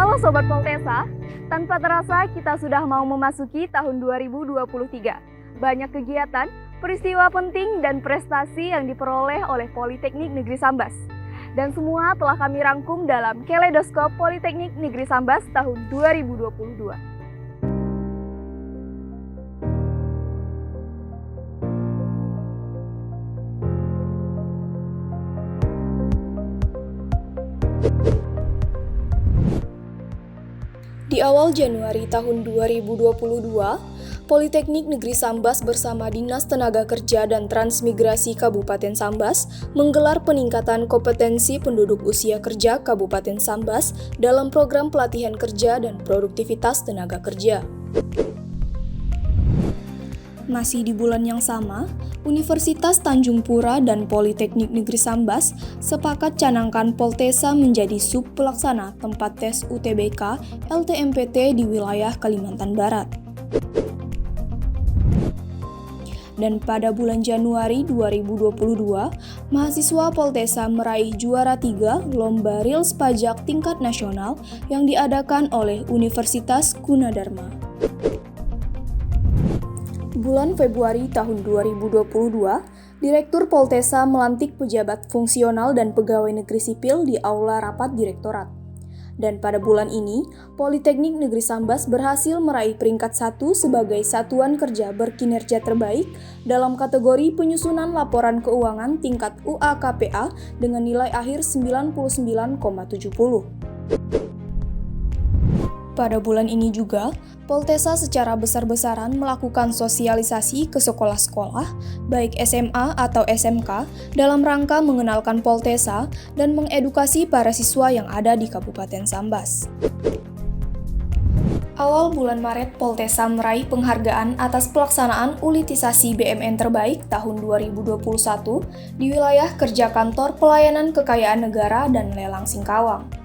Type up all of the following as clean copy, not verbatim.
Halo Sobat Poltesa, tanpa terasa kita sudah mau memasuki tahun 2023. Banyak kegiatan, peristiwa penting dan prestasi yang diperoleh oleh Politeknik Negeri Sambas. Dan semua telah kami rangkum dalam Kaleidoskop Politeknik Negeri Sambas tahun 2022. Di awal Januari tahun 2022, Politeknik Negeri Sambas bersama Dinas Tenaga Kerja dan Transmigrasi Kabupaten Sambas menggelar peningkatan kompetensi penduduk usia kerja Kabupaten Sambas dalam program pelatihan kerja dan produktivitas tenaga kerja. Masih di bulan yang sama, Universitas Tanjung Pura dan Politeknik Negeri Sambas sepakat canangkan Poltesa menjadi sub pelaksana tempat tes UTBK LTMPT di wilayah Kalimantan Barat. Dan pada bulan Januari 2022, mahasiswa Poltesa meraih juara 3 Lomba Reels Pajak tingkat nasional yang diadakan oleh Universitas Gunadarma. Bulan Februari tahun 2022, Direktur Poltesa melantik pejabat fungsional dan pegawai negeri sipil di Aula Rapat Direktorat. Dan pada bulan ini, Politeknik Negeri Sambas berhasil meraih peringkat 1 sebagai satuan kerja berkinerja terbaik dalam kategori penyusunan laporan keuangan tingkat UAKPA dengan nilai akhir 99,70. Pada bulan ini juga, Poltesa secara besar-besaran melakukan sosialisasi ke sekolah-sekolah, baik SMA atau SMK, dalam rangka mengenalkan Poltesa dan mengedukasi para siswa yang ada di Kabupaten Sambas. Awal bulan Maret, Poltesa meraih penghargaan atas pelaksanaan ulitisasi BMN terbaik tahun 2021 di wilayah kerja Kantor Pelayanan Kekayaan Negara dan Lelang Singkawang.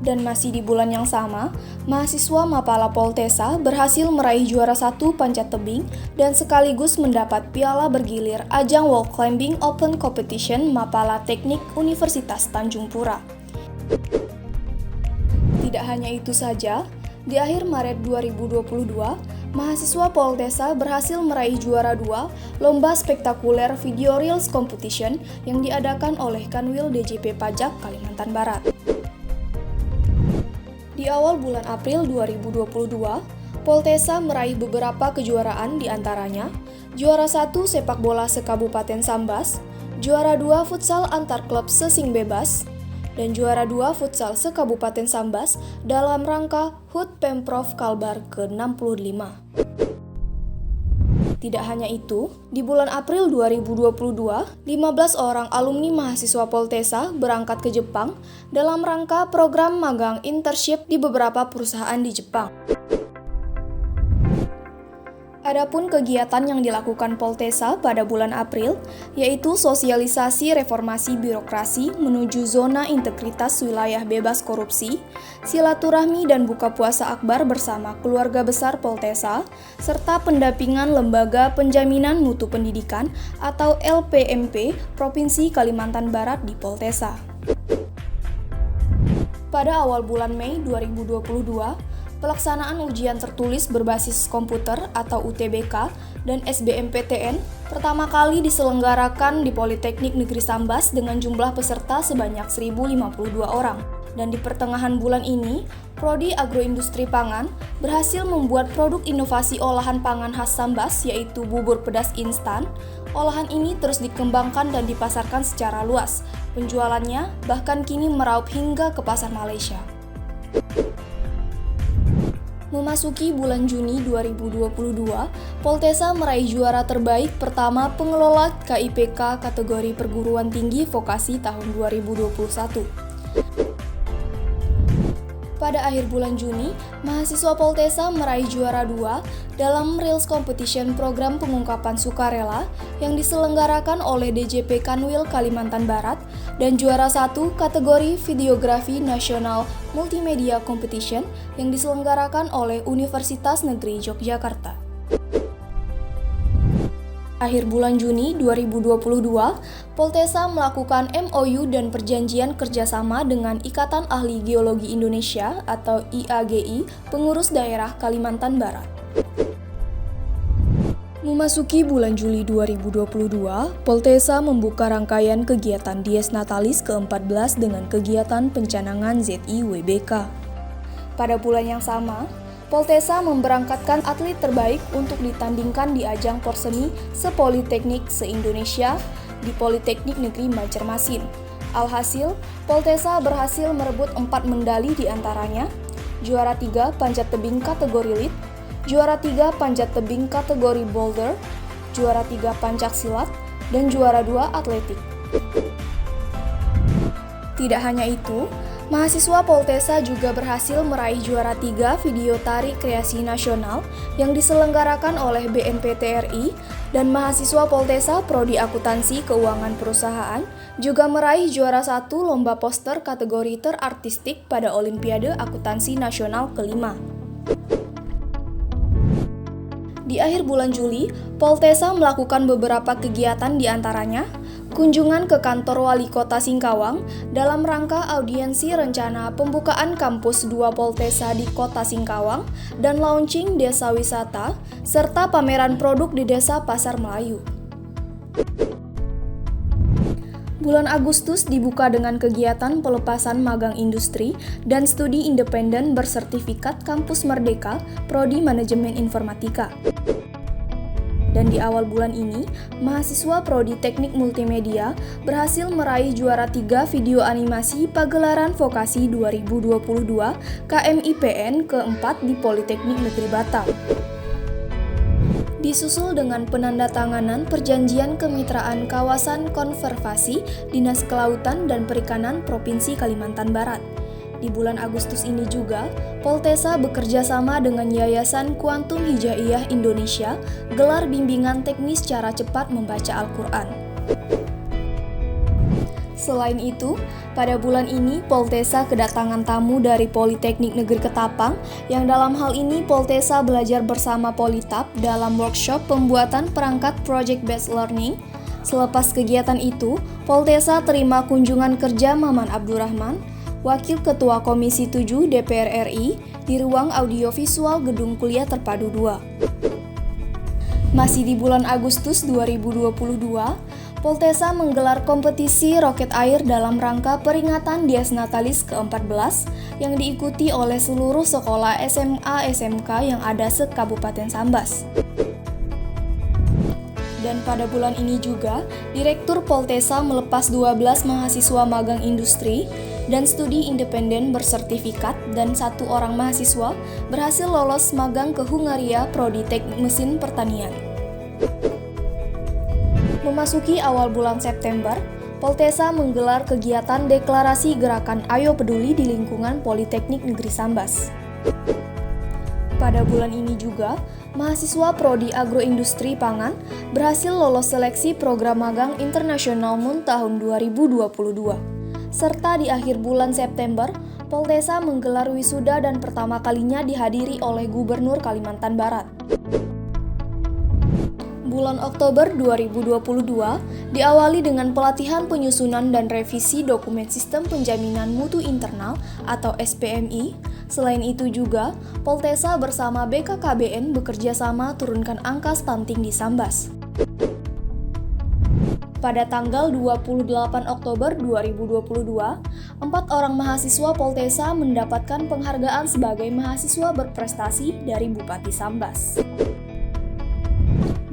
Dan masih di bulan yang sama, mahasiswa Mapala Poltesa berhasil meraih juara 1 panjat tebing dan sekaligus mendapat piala bergilir ajang wall climbing open competition Mapala Teknik Universitas Tanjung Pura. Tidak hanya itu saja, di akhir Maret 2022, mahasiswa Poltesa berhasil meraih juara 2 Lomba Spektakuler Video Reels Competition yang diadakan oleh Kanwil DJP Pajak Kalimantan Barat. Di awal bulan April 2022, Poltesa meraih beberapa kejuaraan di antaranya juara 1 sepak bola se-Kabupaten Sambas, juara 2 futsal antar klub se-Sing Bebas, dan juara 2 futsal se-Kabupaten Sambas dalam rangka HUT Pemprov Kalbar ke-65. Tidak hanya itu, di bulan April 2022, 15 orang alumni mahasiswa Poltesa berangkat ke Jepang dalam rangka program magang internship di beberapa perusahaan di Jepang. Adapun kegiatan yang dilakukan Poltesa pada bulan April, yaitu sosialisasi reformasi birokrasi menuju zona integritas wilayah bebas korupsi, silaturahmi dan buka puasa akbar bersama keluarga besar Poltesa, serta pendampingan Lembaga Penjaminan Mutu Pendidikan atau LPMP Provinsi Kalimantan Barat di Poltesa. Pada awal bulan Mei 2022, pelaksanaan ujian tertulis berbasis komputer atau UTBK dan SBMPTN pertama kali diselenggarakan di Politeknik Negeri Sambas dengan jumlah peserta sebanyak 1.052 orang. Dan di pertengahan bulan ini, Prodi Agroindustri Pangan berhasil membuat produk inovasi olahan pangan khas Sambas yaitu bubur pedas instan. Olahan ini terus dikembangkan dan dipasarkan secara luas. Penjualannya bahkan kini meraup hingga ke pasar Malaysia. Memasuki bulan Juni 2022, Poltesa meraih juara terbaik pertama pengelola KIPK kategori perguruan tinggi vokasi tahun 2021. Pada akhir bulan Juni, mahasiswa Poltesa meraih juara 2 dalam Reels Competition program pengungkapan sukarela yang diselenggarakan oleh DJP Kanwil Kalimantan Barat dan juara 1 kategori Videografi Nasional Multimedia Competition yang diselenggarakan oleh Universitas Negeri Yogyakarta. Akhir bulan Juni 2022, Poltesa melakukan MOU dan perjanjian kerjasama dengan Ikatan Ahli Geologi Indonesia atau IAGI, pengurus daerah Kalimantan Barat. Memasuki bulan Juli 2022, Poltesa membuka rangkaian kegiatan Dies Natalis ke-14 dengan kegiatan pencanangan ZIWBK. Pada bulan yang sama, Poltesa memberangkatkan atlet terbaik untuk ditandingkan di ajang Porseni se-Politeknik se-Indonesia di Politeknik Negeri Banjarmasin. Alhasil, Poltesa berhasil merebut 4 medali di antaranya, juara 3 panjat tebing kategori lead, juara 3 panjat tebing kategori boulder, juara 3 pencaksilat, dan juara 2 atletik. Tidak hanya itu, mahasiswa Poltesa juga berhasil meraih juara 3 video tari kreasi nasional yang diselenggarakan oleh BNPT RI, dan mahasiswa Poltesa Prodi Akuntansi Keuangan Perusahaan juga meraih juara 1 lomba poster kategori terartistik pada Olimpiade Akuntansi Nasional kelima. Di akhir bulan Juli, Poltesa melakukan beberapa kegiatan di antaranya kunjungan ke kantor Wali Kota Singkawang dalam rangka audiensi rencana pembukaan kampus 2 Poltesa di Kota Singkawang dan launching desa wisata, serta pameran produk di Desa Pasar Melayu. Bulan Agustus dibuka dengan kegiatan pelepasan magang industri dan studi independen bersertifikat Kampus Merdeka Prodi Manajemen Informatika. Dan di awal bulan ini, mahasiswa Prodi Teknik Multimedia berhasil meraih juara 3 video animasi pagelaran vokasi 2022 KMIPN keempat di Politeknik Negeri Batam. Disusul dengan penandatanganan perjanjian kemitraan kawasan konservasi Dinas Kelautan dan Perikanan Provinsi Kalimantan Barat. Di bulan Agustus ini juga, Poltesa bekerja sama dengan Yayasan Kuantum Hijaiyah Indonesia gelar bimbingan teknis cara cepat membaca Al-Quran. Selain itu, pada bulan ini Poltesa kedatangan tamu dari Politeknik Negeri Ketapang yang dalam hal ini Poltesa belajar bersama Politap dalam workshop pembuatan perangkat Project Based Learning. Selepas kegiatan itu, Poltesa terima kunjungan kerja Maman Abdurrahman, Wakil Ketua Komisi 7 DPR RI di ruang audiovisual Gedung Kuliah Terpadu 2. Masih di bulan Agustus 2022, Poltesa menggelar kompetisi roket air dalam rangka peringatan Dies Natalis ke-14 yang diikuti oleh seluruh sekolah SMA-SMK yang ada se-Kabupaten Sambas. Dan pada bulan ini juga, Direktur Poltesa melepas 12 mahasiswa magang industri dan studi independen bersertifikat dan 1 orang mahasiswa berhasil lolos magang ke Hungaria Prodi Teknik Mesin Pertanian. Memasuki awal bulan September, Poltesa menggelar kegiatan deklarasi gerakan Ayo Peduli di lingkungan Politeknik Negeri Sambas. Pada bulan ini juga, mahasiswa Prodi Agroindustri Pangan berhasil lolos seleksi program magang internasional MUN tahun 2022. Serta di akhir bulan September, Poltesa menggelar wisuda dan pertama kalinya dihadiri oleh Gubernur Kalimantan Barat. Bulan Oktober 2022 diawali dengan pelatihan penyusunan dan revisi dokumen sistem penjaminan mutu internal atau SPMI. Selain itu juga, Poltesa bersama BKKBN bekerja sama turunkan angka stunting di Sambas. Pada tanggal 28 Oktober 2022, 4 orang mahasiswa Poltesa mendapatkan penghargaan sebagai mahasiswa berprestasi dari Bupati Sambas.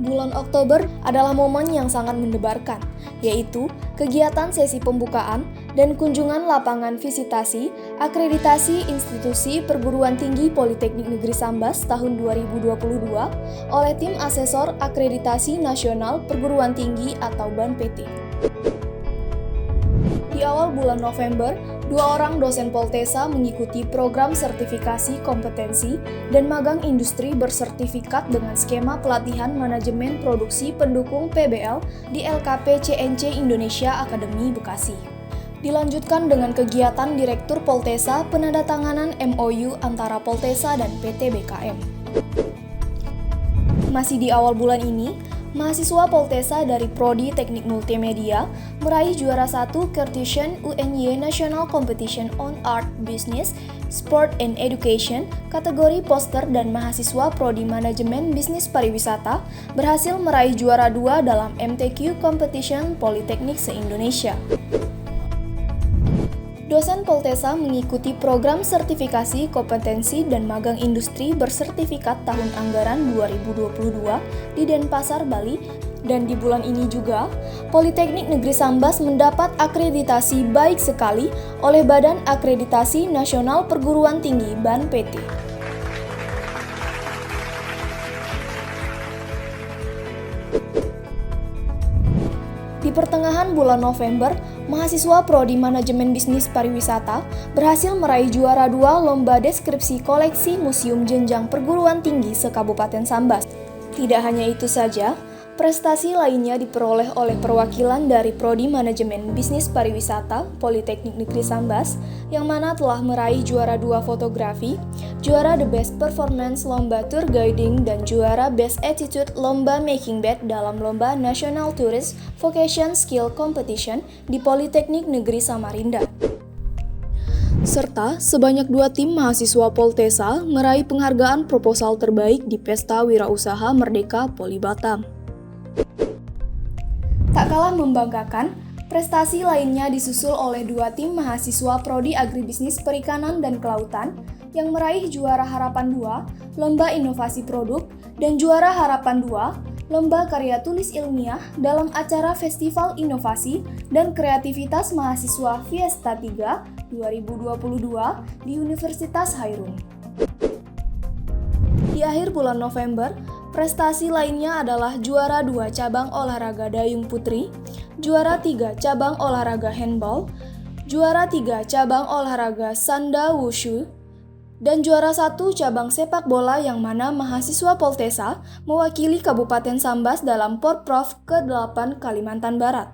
Bulan Oktober adalah momen yang sangat mendebarkan, yaitu kegiatan sesi pembukaan dan kunjungan lapangan visitasi akreditasi institusi perguruan tinggi Politeknik Negeri Sambas tahun 2022 oleh Tim Asesor Akreditasi Nasional Perguruan Tinggi atau BAN-PT. Di awal bulan November, 2 orang dosen Poltesa mengikuti program sertifikasi kompetensi dan magang industri bersertifikat dengan skema pelatihan manajemen produksi pendukung PBL di LKP CNC Indonesia Akademi Bekasi. Dilanjutkan dengan kegiatan Direktur Poltesa penandatanganan MOU antara Poltesa dan PT BKM. Masih di awal bulan ini, Mahasiswa Poltesa dari Prodi Teknik Multimedia meraih juara 1 Cartesian UNY National Competition on Art, Business, Sport and Education kategori poster, dan mahasiswa Prodi Manajemen Bisnis Pariwisata berhasil meraih juara 2 dalam MTQ Competition Politeknik se-Indonesia. Dosen Poltesa mengikuti program sertifikasi kompetensi dan magang industri bersertifikat tahun anggaran 2022 di Denpasar, Bali, dan di bulan ini juga Politeknik Negeri Sambas mendapat akreditasi baik sekali oleh Badan Akreditasi Nasional Perguruan Tinggi (BANPT). Di pertengahan bulan November, mahasiswa Prodi Manajemen Bisnis Pariwisata berhasil meraih juara 2 Lomba Deskripsi Koleksi Museum Jenjang Perguruan Tinggi se-Kabupaten Sambas. Tidak hanya itu saja, prestasi lainnya diperoleh oleh perwakilan dari Prodi Manajemen Bisnis Pariwisata Politeknik Negeri Sambas, yang mana telah meraih juara 2 fotografi, juara The Best Performance Lomba Tour Guiding, dan juara Best Attitude Lomba Making Bed dalam Lomba National Tourist Vocation Skill Competition di Politeknik Negeri Samarinda. Serta sebanyak 2 tim mahasiswa Poltesa meraih penghargaan proposal terbaik di Pesta Wirausaha Merdeka Poli Batam. Tak kalah membanggakan, prestasi lainnya disusul oleh 2 tim mahasiswa Prodi Agribisnis Perikanan dan Kelautan yang meraih juara Harapan 2, Lomba Inovasi Produk, dan juara Harapan 2, Lomba Karya Tulis Ilmiah dalam acara Festival Inovasi dan Kreativitas Mahasiswa Fiesta 3 2022 di Universitas Hairun. Di akhir bulan November, prestasi lainnya adalah juara 2 cabang olahraga dayung putri, juara 3 cabang olahraga handball, juara 3 cabang olahraga sanda wushu, dan juara 1 cabang sepak bola, yang mana mahasiswa Poltesa mewakili Kabupaten Sambas dalam Porprov ke-8 Kalimantan Barat.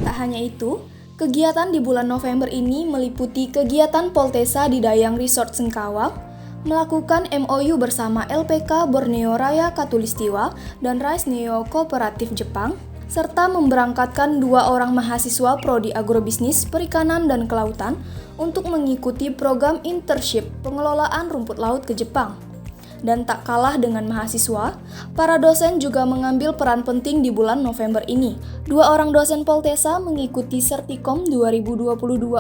Tak hanya itu, kegiatan di bulan November ini meliputi kegiatan Poltesa di Dayang Resort Sengkawang, melakukan MOU bersama LPK Borneo Raya Katulistiwa dan Rice Neo Kooperatif Jepang, serta memberangkatkan 2 orang mahasiswa Prodi Agrobisnis Perikanan dan Kelautan untuk mengikuti program internship pengelolaan rumput laut ke Jepang. Dan tak kalah dengan mahasiswa, para dosen juga mengambil peran penting di bulan November ini. 2 orang dosen Poltesa mengikuti Sertikom 2022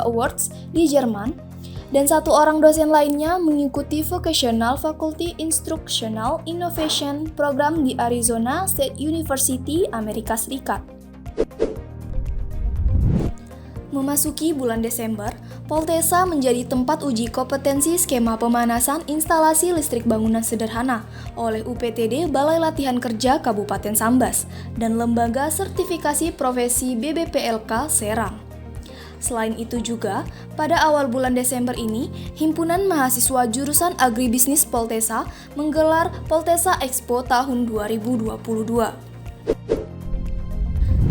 Awards di Jerman, dan 1 orang dosen lainnya mengikuti Vocational Faculty Instructional Innovation Program di Arizona State University, Amerika Serikat. Memasuki bulan Desember, Poltesa menjadi tempat uji kompetensi skema pemanasan instalasi listrik bangunan sederhana oleh UPTD Balai Latihan Kerja Kabupaten Sambas dan Lembaga Sertifikasi Profesi BBPLK Serang. Selain itu juga, pada awal bulan Desember ini, Himpunan Mahasiswa Jurusan Agribisnis Poltesa menggelar Poltesa Expo tahun 2022.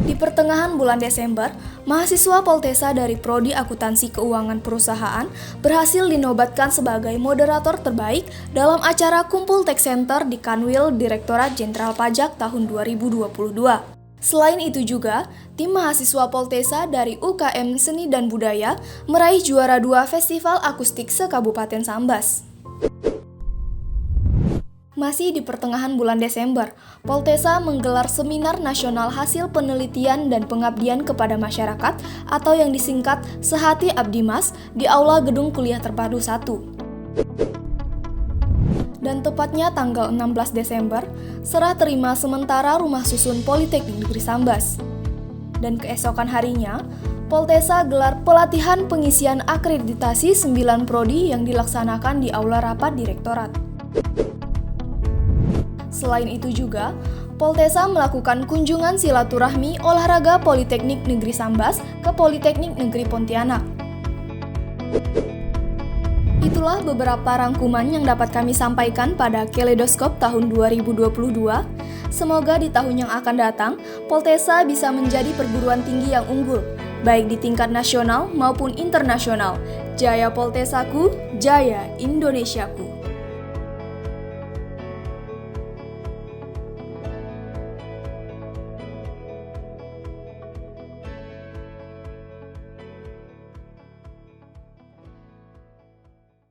Di pertengahan bulan Desember, mahasiswa Poltesa dari Prodi Akuntansi Keuangan Perusahaan berhasil dinobatkan sebagai moderator terbaik dalam acara Kumpul Tech Center di Kanwil Direktorat Jenderal Pajak tahun 2022. Selain itu juga, tim mahasiswa Poltesa dari UKM Seni dan Budaya meraih juara 2 Festival Akustik se-Kabupaten Sambas. Masih di pertengahan bulan Desember, Poltesa menggelar Seminar Nasional Hasil Penelitian dan Pengabdian kepada Masyarakat atau yang disingkat Sehati Abdi Mas di Aula Gedung Kuliah Terpadu 1. Dan tepatnya tanggal 16 Desember, serah terima sementara rumah susun Politeknik Negeri Sambas. Dan keesokan harinya, Poltesa gelar pelatihan pengisian akreditasi 9 prodi yang dilaksanakan di Aula Rapat Direktorat. Selain itu juga, Poltesa melakukan kunjungan silaturahmi olahraga Politeknik Negeri Sambas ke Politeknik Negeri Pontianak. Itulah beberapa rangkuman yang dapat kami sampaikan pada Kaleidoskop tahun 2022. Semoga di tahun yang akan datang, Poltesa bisa menjadi perguruan tinggi yang unggul, baik di tingkat nasional maupun internasional. Jaya Poltesaku, jaya Indonesiaku.